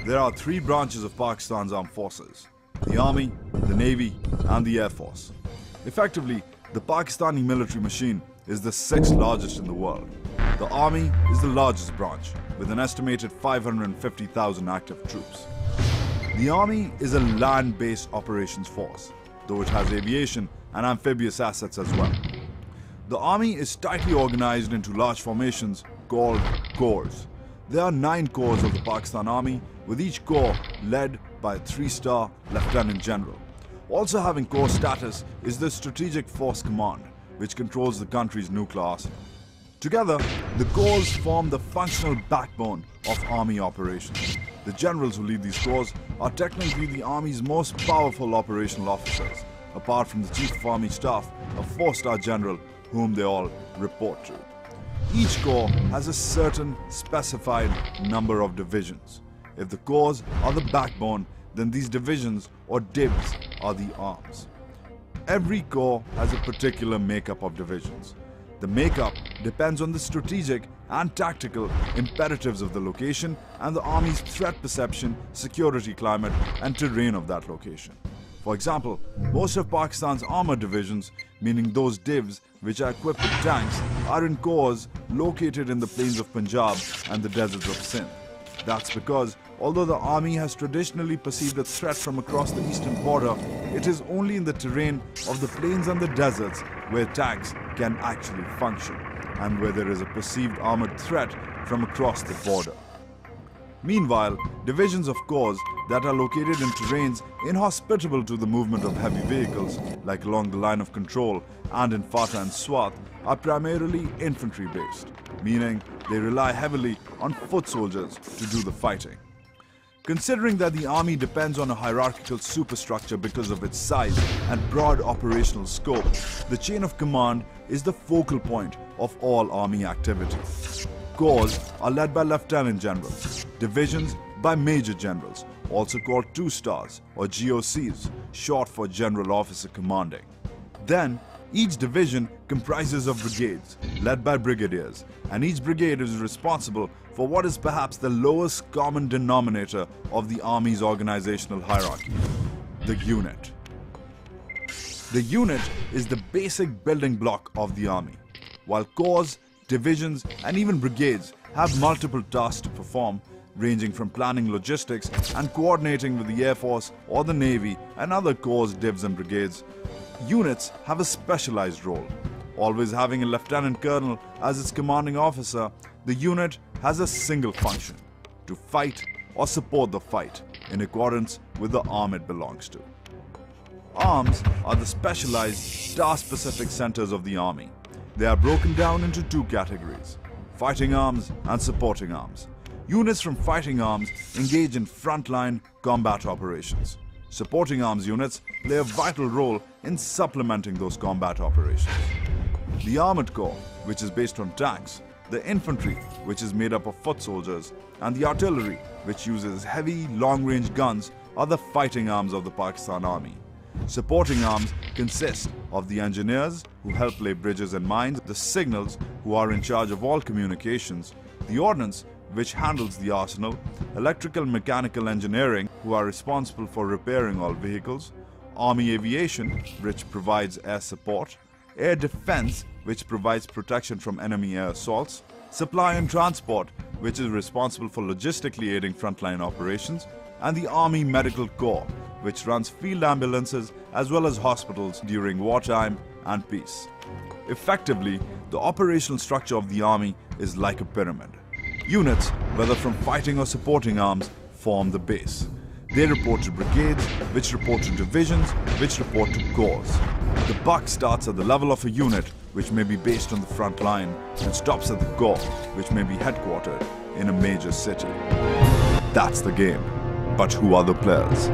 There are three branches of Pakistan's armed forces: the Army, the Navy, and the Air Force. Effectively, the Pakistani military machine is the sixth largest in the world. The Army is the largest branch, with an estimated 550,000 active troops. The Army is a land-based operations force, though it has aviation and amphibious assets as well. The Army is tightly organized into large formations called corps. There are 9 corps of the Pakistan Army, with each corps led by a 3-star Lieutenant General. Also having corps status is the Strategic Force Command, which controls the country's nuclear arsenal. Together, the corps form the functional backbone of Army operations. The generals who lead these corps are technically the Army's most powerful operational officers, apart from the Chief of Army Staff, a 4-star general whom they all report to. Each corps has a certain specified number of divisions. If the corps are the backbone, then these divisions or divs are the arms. Every corps has a particular makeup of divisions. The makeup depends on the strategic and tactical imperatives of the location and the Army's threat perception, security climate, and terrain of that location. For example, most of Pakistan's armored divisions, meaning those divs which are equipped with tanks, are in corps located in the plains of Punjab and the deserts of Sindh. That's because, although the Army has traditionally perceived a threat from across the eastern border, it is only in the terrain of the plains and the deserts where tanks can actually function, and where there is a perceived armored threat from across the border. Meanwhile, divisions of corps that are located in terrains inhospitable to the movement of heavy vehicles, like along the line of control and in Fata and Swat, are primarily infantry-based, meaning they rely heavily on foot soldiers to do the fighting. Considering that the Army depends on a hierarchical superstructure because of its size and broad operational scope, the chain of command is the focal point of all Army activity. Corps are led by Lieutenant Generals, divisions by Major Generals, also called 2-stars or GOCs, short for General Officer Commanding. Then, each division comprises of brigades, led by brigadiers, and each brigade is responsible for what is perhaps the lowest common denominator of the Army's organizational hierarchy: the unit. The unit is the basic building block of the Army. While corps, divisions, and even brigades have multiple tasks to perform, ranging from planning logistics and coordinating with the Air Force or the Navy and other corps, divs, and brigades, units have a specialized role. Always having a lieutenant colonel as its commanding officer, the unit has a single function: to fight or support the fight in accordance with the arm it belongs to. Arms are the specialized, task-specific centers of the Army. They are broken down into 2 categories: fighting arms and supporting arms. Units from fighting arms engage in frontline combat operations. Supporting arms units play a vital role in supplementing those combat operations. The Armored Corps, which is based on tanks, the infantry, which is made up of foot soldiers, and the artillery, which uses heavy, long-range guns, are the fighting arms of the Pakistan Army. Supporting arms consist of the engineers, who help lay bridges and mines, the signals, who are in charge of all communications, the ordnance, which handles the arsenal, electrical and mechanical engineering, who are responsible for repairing all vehicles, Army aviation, which provides air support, air defense, which provides protection from enemy air assaults, supply and transport, which is responsible for logistically aiding frontline operations, and the Army Medical Corps, which runs field ambulances as well as hospitals during wartime and peace. Effectively, the operational structure of the Army is like a pyramid. Units, whether from fighting or supporting arms, form the base. They report to brigades, which report to divisions, which report to corps. The buck starts at the level of a unit, which may be based on the front line, and stops at the corps, which may be headquartered in a major city. That's the game. But who are the players?